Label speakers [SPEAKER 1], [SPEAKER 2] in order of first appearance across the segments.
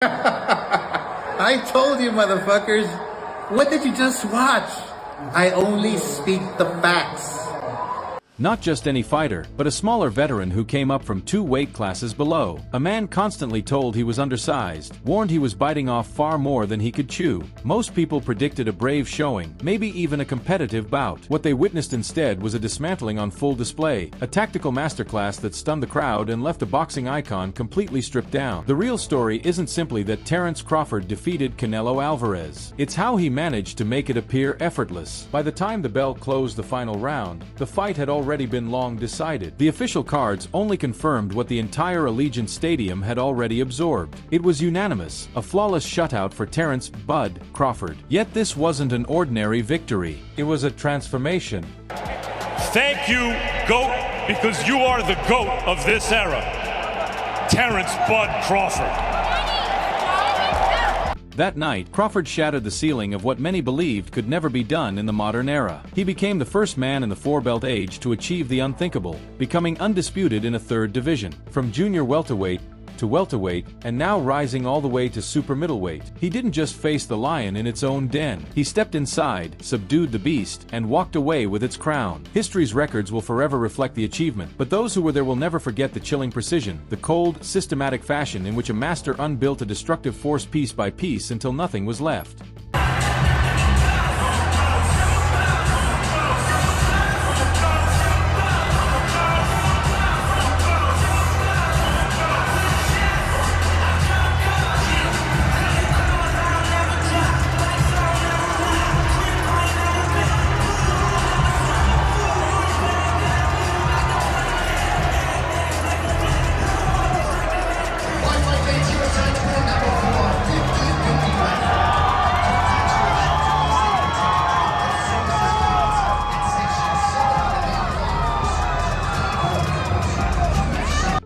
[SPEAKER 1] I told you, motherfuckers. What did you just watch? I only speak the facts.
[SPEAKER 2] Not just any fighter, but a smaller veteran who came up from 2 weight classes below. A man constantly told he was undersized, warned he was biting off far more than he could chew. Most people predicted a brave showing, maybe even a competitive bout. What they witnessed instead was a dismantling on full display, a tactical masterclass that stunned the crowd and left a boxing icon completely stripped down. The real story isn't simply that Terence Crawford defeated Canelo Alvarez. It's how he managed to make it appear effortless. By the time the bell closed the final round, the fight had already been long decided. The official cards only confirmed what the entire Allegiant Stadium had already absorbed. It was unanimous, a flawless shutout for Terence "Bud" Crawford. Yet this wasn't an ordinary victory. It was a transformation.
[SPEAKER 3] Thank you, GOAT, because you are the GOAT of this era. Terence "Bud" Crawford.
[SPEAKER 2] That night, Crawford shattered the ceiling of what many believed could never be done in the modern era. He became the first man in the 4-belt age to achieve the unthinkable, becoming undisputed in a 3rd division. From junior welterweight to welterweight, and now rising all the way to super middleweight. He didn't just face the lion in its own den. He stepped inside, subdued the beast, and walked away with its crown. History's records will forever reflect the achievement, but those who were there will never forget the chilling precision, the cold, systematic fashion in which a master unbuilt a destructive force piece by piece until nothing was left.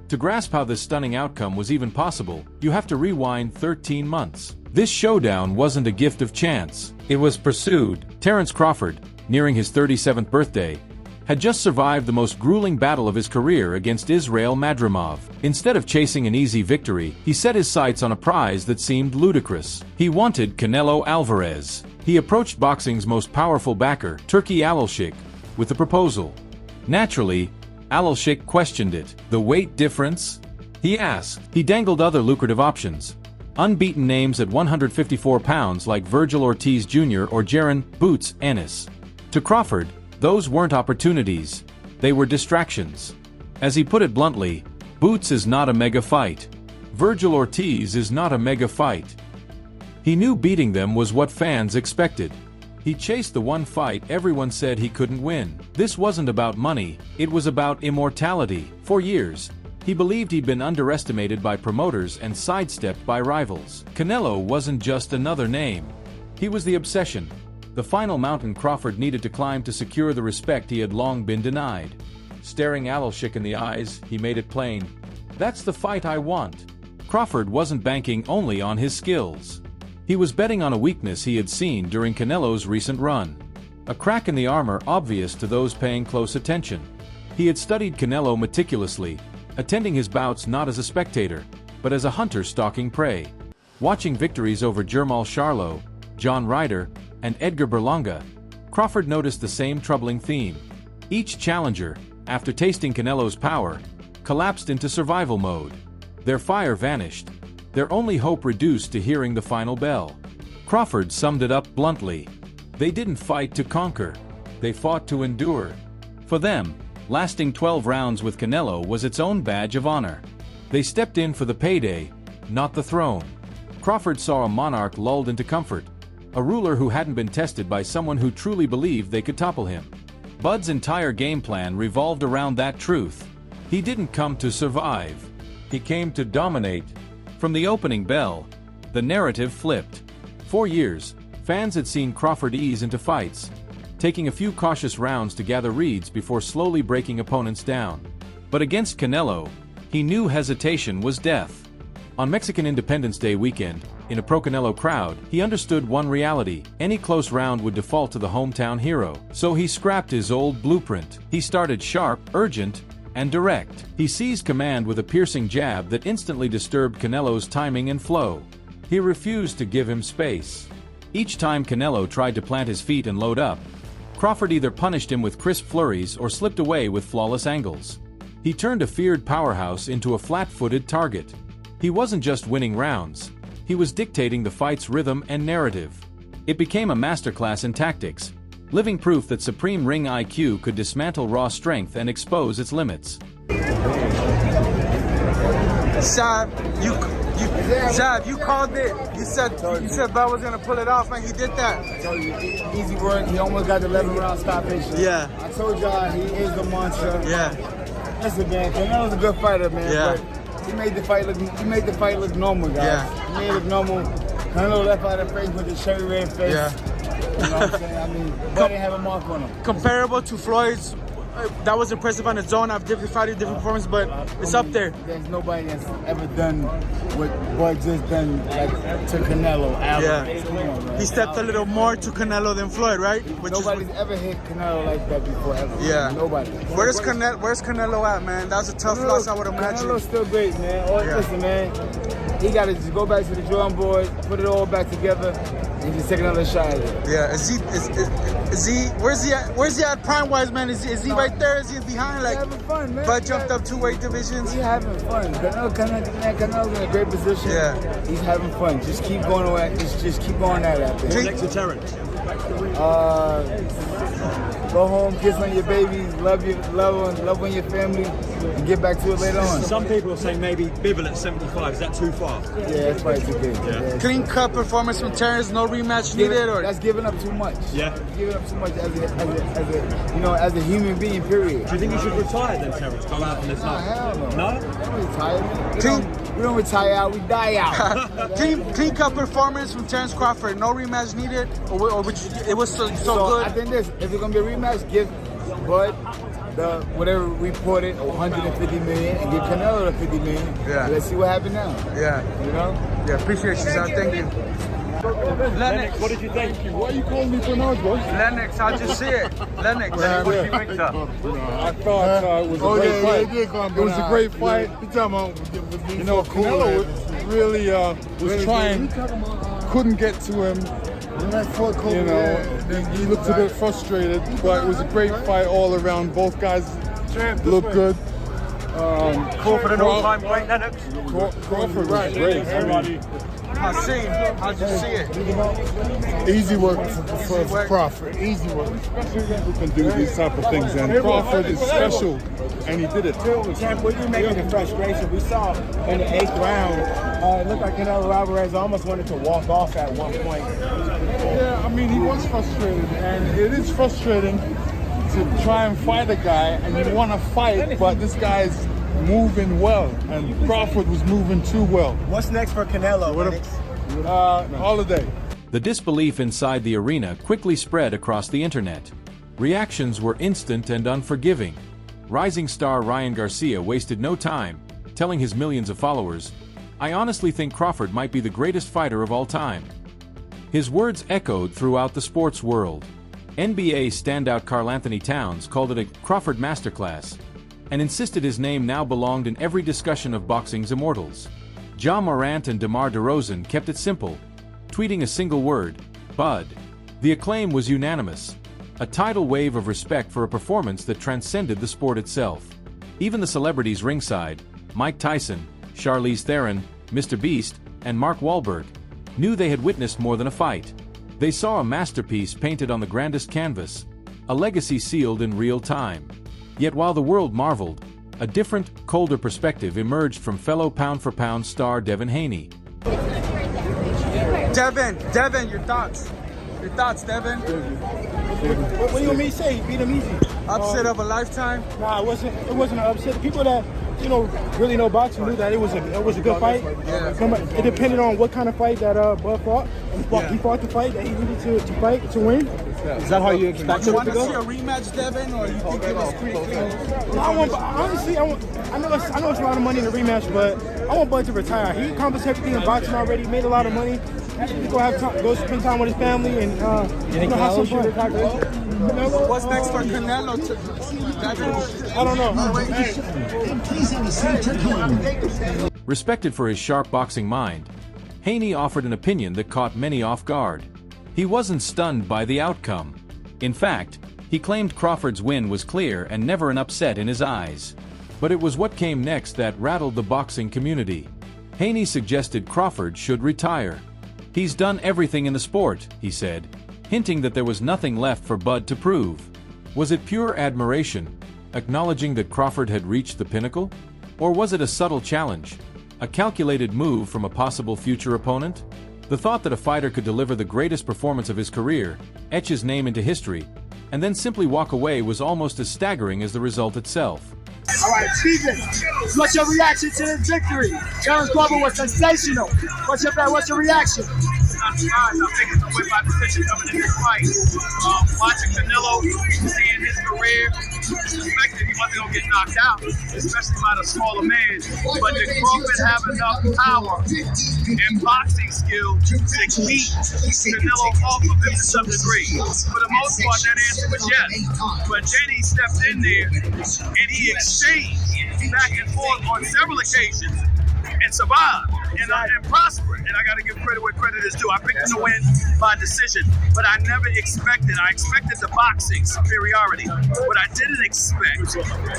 [SPEAKER 2] To grasp how this stunning outcome was even possible, you have to rewind 13 months. This showdown wasn't a gift of chance. It was pursued. Terence Crawford, nearing his 37th birthday, had just survived the most grueling battle of his career against Israil Madrimov. Instead of chasing an easy victory, he set his sights on a prize that seemed ludicrous. He wanted Canelo Alvarez. He approached boxing's most powerful backer, Turki Alalshik, with a proposal. Naturally, Alalshik questioned it. The weight difference? He asked. He dangled other lucrative options. Unbeaten names at 154 pounds like Virgil Ortiz Jr. or Jaron "Boots" Ennis. To Crawford, those weren't opportunities. They were distractions. As he put it bluntly, Boots is not a mega fight. Virgil Ortiz is not a mega fight. He knew beating them was what fans expected. He chased the one fight everyone said he couldn't win. This wasn't about money, it was about immortality. For years, he believed he'd been underestimated by promoters and sidestepped by rivals. Canelo wasn't just another name. He was the obsession, the final mountain Crawford needed to climb to secure the respect he had long been denied. Staring Alalshik in the eyes, he made it plain. That's the fight I want. Crawford wasn't banking only on his skills. He was betting on a weakness he had seen during Canelo's recent run. A crack in the armor obvious to those paying close attention. He had studied Canelo meticulously, attending his bouts not as a spectator, but as a hunter stalking prey. Watching victories over Jermall Charlo, John Ryder, and Edgar Berlanga, Crawford noticed the same troubling theme. Each challenger, after tasting Canelo's power, collapsed into survival mode. Their fire vanished, their only hope reduced to hearing the final bell. Crawford summed it up bluntly. They didn't fight to conquer. They fought to endure. For them, lasting 12 rounds with Canelo was its own badge of honor. They stepped in for the payday, not the throne. Crawford saw a monarch lulled into comfort, a ruler who hadn't been tested by someone who truly believed they could topple him. Bud's entire game plan revolved around that truth. He didn't come to survive. He came to dominate. From the opening bell, the narrative flipped. For years, fans had seen Crawford ease into fights, taking a few cautious rounds to gather reads before slowly breaking opponents down. But against Canelo, he knew hesitation was death. On Mexican Independence Day weekend, in a pro-Canelo crowd, he understood one reality: any close round would default to the hometown hero. So he scrapped his old blueprint. He started sharp, urgent, and direct. He seized command with a piercing jab that instantly disturbed Canelo's timing and flow. He refused to give him space. Each time Canelo tried to plant his feet and load up, Crawford either punished him with crisp flurries or slipped away with flawless angles. He turned a feared powerhouse into a flat-footed target. He wasn't just winning rounds, he was dictating the fight's rhythm and narrative. It became a masterclass in tactics, living proof that supreme ring IQ could dismantle raw strength and expose its limits.
[SPEAKER 4] Zab, you called it. You said Bell was gonna pull it off, man. He did that.
[SPEAKER 5] I told you, easy work. He almost got the 11-round stoppage.
[SPEAKER 4] Yeah.
[SPEAKER 5] I told y'all he is the monster.
[SPEAKER 4] Yeah.
[SPEAKER 5] Listen, man, Canelo's a good fighter, man.
[SPEAKER 4] Yeah.
[SPEAKER 5] But he made the fight look normal, guys.
[SPEAKER 4] Yeah.
[SPEAKER 5] He made it look normal. Canelo left out of face with the cherry red face.
[SPEAKER 4] Yeah.
[SPEAKER 5] You know what I'm saying? I mean, but didn't have a mark on him.
[SPEAKER 4] Comparable to Floyd's. That was impressive on its own. I've different fighted different performances, but it's up there.
[SPEAKER 5] There's nobody that's ever done what Bud just done to Canelo. Alvarez. Come on, man.
[SPEAKER 4] He stepped a little more to Canelo than Floyd, right?
[SPEAKER 5] Nobody's ever hit Canelo like that before, ever.
[SPEAKER 4] Yeah.
[SPEAKER 5] Nobody.
[SPEAKER 4] Where's Canelo at, man? That was a tough loss, I would imagine.
[SPEAKER 5] Canelo's still great, man. Listen, man, he got to just go back to the drawing board, put it all back together, and just take another shot at it.
[SPEAKER 4] Yeah. Is he? Where's he at prime-wise, man? Is he right there? Is he behind? Like,
[SPEAKER 5] he's having fun, man.
[SPEAKER 4] Bud jumped up 2 weight divisions.
[SPEAKER 5] He's having fun. Canelo's in a great position.
[SPEAKER 4] Yeah.
[SPEAKER 5] He's having fun. Just keep going away. Just keep going at it.
[SPEAKER 4] What's
[SPEAKER 6] next to Terence?
[SPEAKER 5] Go home, kiss on your baby, love on your family, and get back to it later on.
[SPEAKER 6] Some people are saying maybe Bivol at 75. Is that too far?
[SPEAKER 5] Yeah, that's probably too big. Yeah.
[SPEAKER 4] Clean cut performance from Terence, no rematch needed, or
[SPEAKER 5] that's giving up too much.
[SPEAKER 6] Yeah.
[SPEAKER 5] Giving up too much as a human being. Period.
[SPEAKER 6] Do you think he should retire then, Terence? Go out on this
[SPEAKER 5] Nah, hell no.
[SPEAKER 6] No?
[SPEAKER 5] We don't retire. We don't retire out. We die out.
[SPEAKER 4] clean cut performance from Terence Crawford, no rematch needed, or it was so good.
[SPEAKER 5] I think this. If it's gonna be a rematch, give Bud the whatever reported 150 million and give Canelo the 50 million.
[SPEAKER 4] Yeah.
[SPEAKER 5] Let's see what happens now.
[SPEAKER 4] Yeah.
[SPEAKER 5] You know?
[SPEAKER 4] Yeah, appreciate you, son. Thank you.
[SPEAKER 6] Lennox, what did you think?
[SPEAKER 7] Why are you calling me Bernard, bro?
[SPEAKER 4] Lennox, how'd you see it? Lennox, what did you think, sir?
[SPEAKER 7] I thought it was a great fight. It was a great fight. You know, Canelo really was trying, couldn't get to him. You know, he looked a bit frustrated, but it was a great fight all around. Both guys looked good.
[SPEAKER 6] Crawford an all-time great, Lennox.
[SPEAKER 7] Crawford was great.
[SPEAKER 4] How'd you see it?
[SPEAKER 7] Easy work for Crawford. Easy work. Special people can do these type of things, and Crawford is special, and he did it.
[SPEAKER 8] Champ, what do you make of the frustration? We saw in the 8th round, it looked like Canelo Alvarez almost wanted to walk off at one point.
[SPEAKER 7] Yeah, I mean, he was frustrated, and it is frustrating to try and fight a guy, and you want to fight, but this guy's moving well, and Crawford was moving too well.
[SPEAKER 8] What's next for Canelo?
[SPEAKER 7] Holiday.
[SPEAKER 2] The disbelief inside the arena quickly spread across the internet. Reactions were instant and unforgiving. Rising star Ryan Garcia wasted no time, telling his millions of followers, "I honestly think Crawford might be the greatest fighter of all time." His words echoed throughout the sports world. NBA standout Karl-Anthony Towns called it a Crawford masterclass, and insisted his name now belonged in every discussion of boxing's immortals. Ja Morant and DeMar DeRozan kept it simple, tweeting a single word, Bud. The acclaim was unanimous, a tidal wave of respect for a performance that transcended the sport itself. Even the celebrities ringside, Mike Tyson, Charlize Theron, Mr. Beast, and Mark Wahlberg, knew they had witnessed more than a fight. They saw a masterpiece painted on the grandest canvas, a legacy sealed in real time. Yet while the world marveled, a different, colder perspective emerged from fellow pound-for-pound star Devin Haney.
[SPEAKER 4] Devin, your thoughts? Your thoughts, Devin?
[SPEAKER 8] What do you want me to say? He beat him easy.
[SPEAKER 4] Upset of a lifetime?
[SPEAKER 8] Nah, it wasn't an upset. People that really know boxing knew that it was a good fight.
[SPEAKER 4] Yeah.
[SPEAKER 8] It depended on what kind of fight that Bud fought. He fought the fight that he needed to fight to win. Is that how you expect
[SPEAKER 4] You
[SPEAKER 8] it
[SPEAKER 4] want
[SPEAKER 8] to
[SPEAKER 4] to see
[SPEAKER 8] go?
[SPEAKER 4] a rematch, Devin, or you think it was pretty clean?
[SPEAKER 8] Honestly, I know it's a lot of money in the rematch, but I want Bud to retire. He accomplished everything in boxing already. He made a lot of money. He's go spend time with his family and have some fun.
[SPEAKER 4] What's next for Canelo?
[SPEAKER 8] I don't know.
[SPEAKER 2] Respected for his sharp boxing mind, Haney offered an opinion that caught many off guard. He wasn't stunned by the outcome. In fact, he claimed Crawford's win was clear and never an upset in his eyes. But it was what came next that rattled the boxing community. Haney suggested Crawford should retire. "He's done everything in the sport," he said, hinting that there was nothing left for Bud to prove. Was it pure admiration, acknowledging that Crawford had reached the pinnacle? Or was it a subtle challenge, a calculated move from a possible future opponent? The thought that a fighter could deliver the greatest performance of his career, etch his name into history, and then simply walk away was almost as staggering as the result itself.
[SPEAKER 8] All right, Steven, what's your reaction to this victory? Terence Crawford was sensational. What's your reaction?
[SPEAKER 9] I'm surprised. I'm thinking to win by decision coming in this fight. Watching Canelo, seeing his career, suspected he wasn't going to get knocked out, especially by the smaller man. But did Crawford have enough power and boxing skill to keep Canelo off of him to some degree? For the most part, that answer was yes. But then he stepped in there and he exchanged back and forth on several occasions and survived and prospered. And I got to give credit where credit is due. I picked him to win by decision, but I never expected. I expected the boxing superiority. What I didn't expect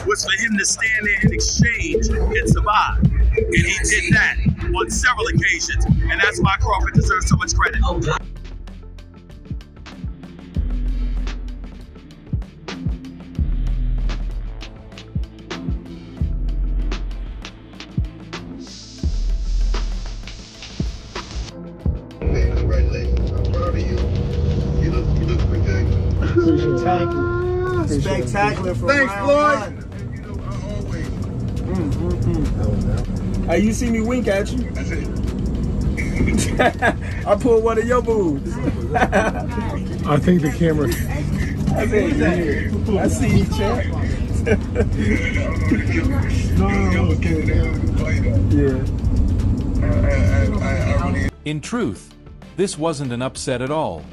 [SPEAKER 9] was for him to stand there and exchange and survive. And he did that on several occasions, and that's why Crawford deserves so much credit.
[SPEAKER 10] Congratulations. I'm proud of you. You look spectacular.
[SPEAKER 4] Spectacular from
[SPEAKER 7] Thanks,
[SPEAKER 4] round
[SPEAKER 7] Floyd.
[SPEAKER 4] one. Hey, you see me wink at you?
[SPEAKER 10] That's it.
[SPEAKER 4] I pulled one of your moves.
[SPEAKER 7] I think the camera.
[SPEAKER 4] I see you, champ.
[SPEAKER 2] In truth, this wasn't an upset at all.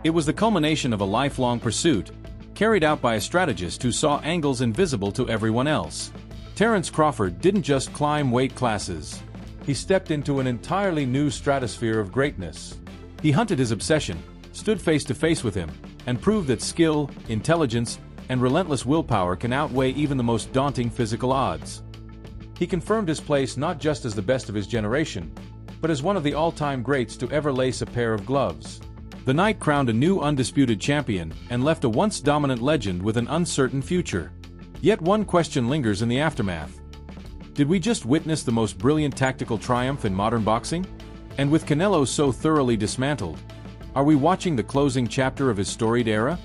[SPEAKER 2] It was the culmination of a lifelong pursuit, carried out by a strategist who saw angles invisible to everyone else. Terence Crawford didn't just climb weight classes. He stepped into an entirely new stratosphere of greatness. He hunted his obsession, stood face to face with him, and proved that skill, intelligence, and relentless willpower can outweigh even the most daunting physical odds. He confirmed his place not just as the best of his generation, but as one of the all-time greats to ever lace a pair of gloves. The night crowned a new undisputed champion and left a once dominant legend with an uncertain future. Yet one question lingers in the aftermath. Did we just witness the most brilliant tactical triumph in modern boxing? And with Canelo so thoroughly dismantled, are we watching the closing chapter of his storied era?